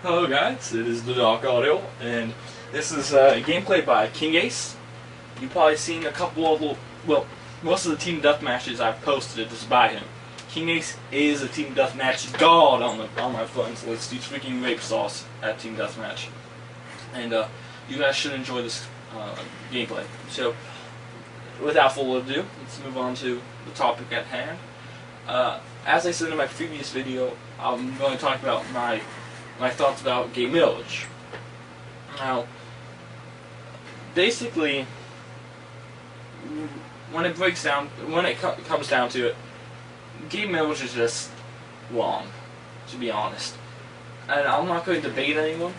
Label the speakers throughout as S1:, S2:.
S1: Hello guys, it is the Dark Audio, and this is gameplay by King Ace. You've probably seen a couple of, most of the Team Deathmatches I've posted is by him. King Ace is a Team Deathmatch god on my friends list. He's freaking rape sauce at Team Deathmatch. And you guys should enjoy this gameplay. So, without further ado, let's move on to the topic at hand. As I said in my previous video, I'm going to talk about my thoughts about gay marriage. Now, basically, when it comes down to it, gay marriage is just wrong, to be honest. And I'm not going to debate anyone.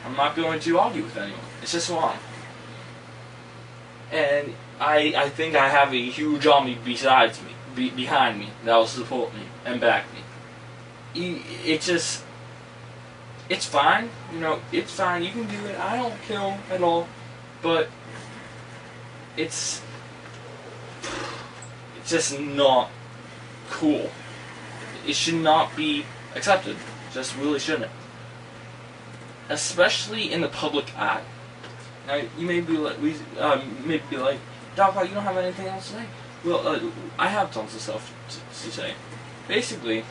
S1: I'm not going to argue with anyone. It's just wrong. And I think I have a huge army besides me, behind me, that will support me and back me. It's fine, it's fine, you can do it, I don't care at all, but it's just not cool. It should not be accepted, just really shouldn't. Especially in the public eye. Now, you may be like, Doc, you don't have anything else to say? Well, I have tons of stuff to say. Basically,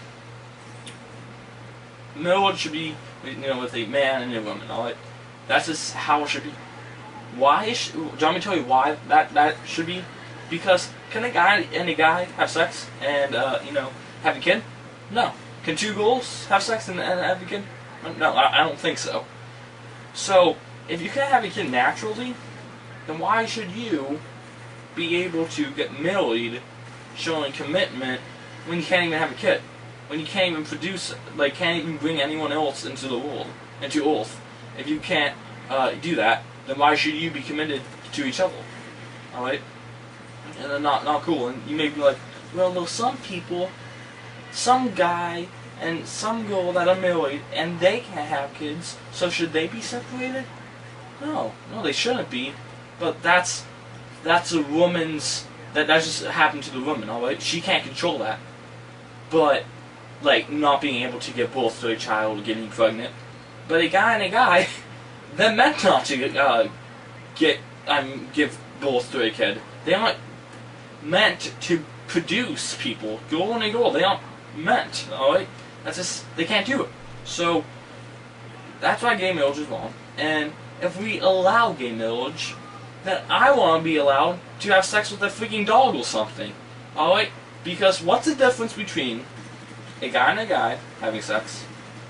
S1: marriage should be, with a man and a woman, alright? That's just how it should be. Why? Do you want me to tell you why that should be? Because can a guy and a guy have sex and, have a kid? No. Can two girls have sex and have a kid? No, I don't think so. So, if you can have a kid naturally, then why should you be able to get married showing commitment when you can't even have a kid? When you can't even produce, can't even bring anyone else into the world, into Earth. If you can't do that, then why should you be committed to each other? Alright? And then not cool. And you may be like, well, there's some people, some guy and some girl that are married, and they can't have kids, so should they be separated? No, they shouldn't be. But that's a woman's, that just happened to the woman, alright? She can't control that. But not being able to give birth to a child or getting pregnant. But a guy and a guy, they're meant not to give birth to a kid. They aren't meant to produce people. Girl and a girl, they aren't meant, alright? That's just, they can't do it. So, that's why gay marriage is wrong. And if we allow gay marriage, then I want to be allowed to have sex with a freaking dog or something. Alright? Because what's the difference between a guy and a guy having sex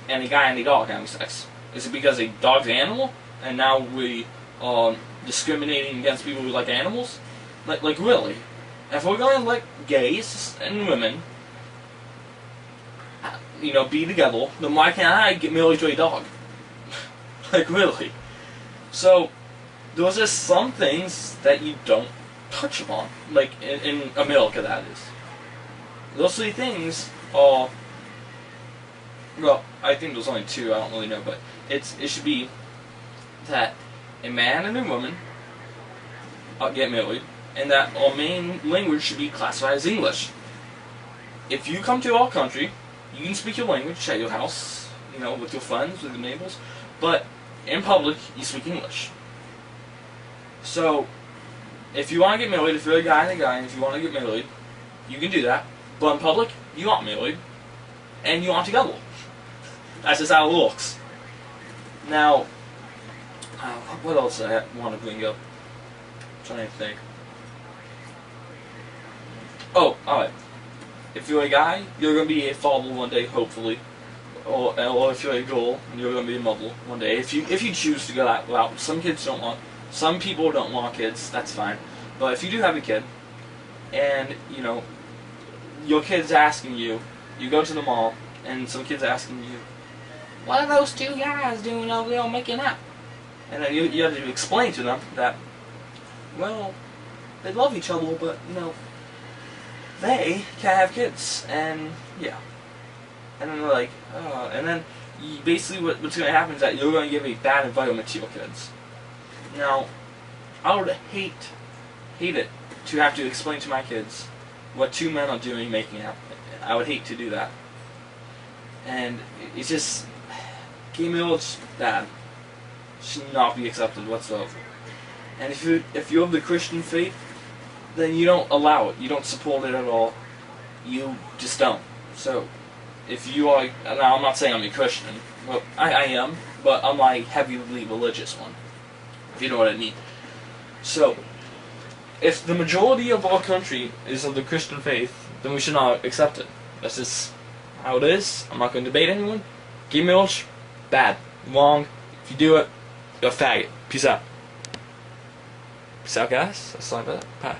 S1: and a guy and a dog having sex? Is it because a dog's an animal and now we are discriminating against people who like animals? Really? If we're going to let gays and women, be together, then why can't I get married to a dog? Really? So, those are some things that you don't touch upon. In America, that is. Those three things are, well, I think there's only two, I don't really know, but it should be that a man and a woman get married, and that our main language should be classified as English. If you come to our country, you can speak your language at your house, with your friends, with your neighbors, but in public, you speak English. So, if you want to get married, if you're a guy and a guy, and if you want to get married, you can do that. But in public, you aren't married, and you aren't together. That's just how it looks. Now, what else do I want to bring up? I'm trying to think. Oh, alright. If you're a guy, you're going to be a father one day, hopefully. Or if you're a girl, you're going to be a mother one day. If you choose to go that route. Some people don't want kids, that's fine. But if you do have a kid, and, your kid's asking you, you go to the mall, and some kid's asking you, what are those two guys doing over there making up? And then you have to explain to them that, well, they love each other, but, they can't have kids, and, yeah. And then they're like, and then, basically what's going to happen is that you're going to give a bad environment to your kids. Now, I would hate it to have to explain to my kids what two men are doing making out. I would hate to do that. And it's just, Gay marriage, bad. Should not be accepted whatsoever. And if you have the Christian faith, then you don't allow it. You don't support it at all. You just don't. So, if you are, now I'm not saying I'm a Christian, well, I am, but I'm like heavily religious one, if you know what I mean. So, if the majority of our country is of the Christian faith, then we should not accept it. That's just how it is. I'm not going to debate anyone. Gay marriage, bad, wrong. If you do it, you're a faggot. Peace out. Peace out, guys. That's like that. Bye.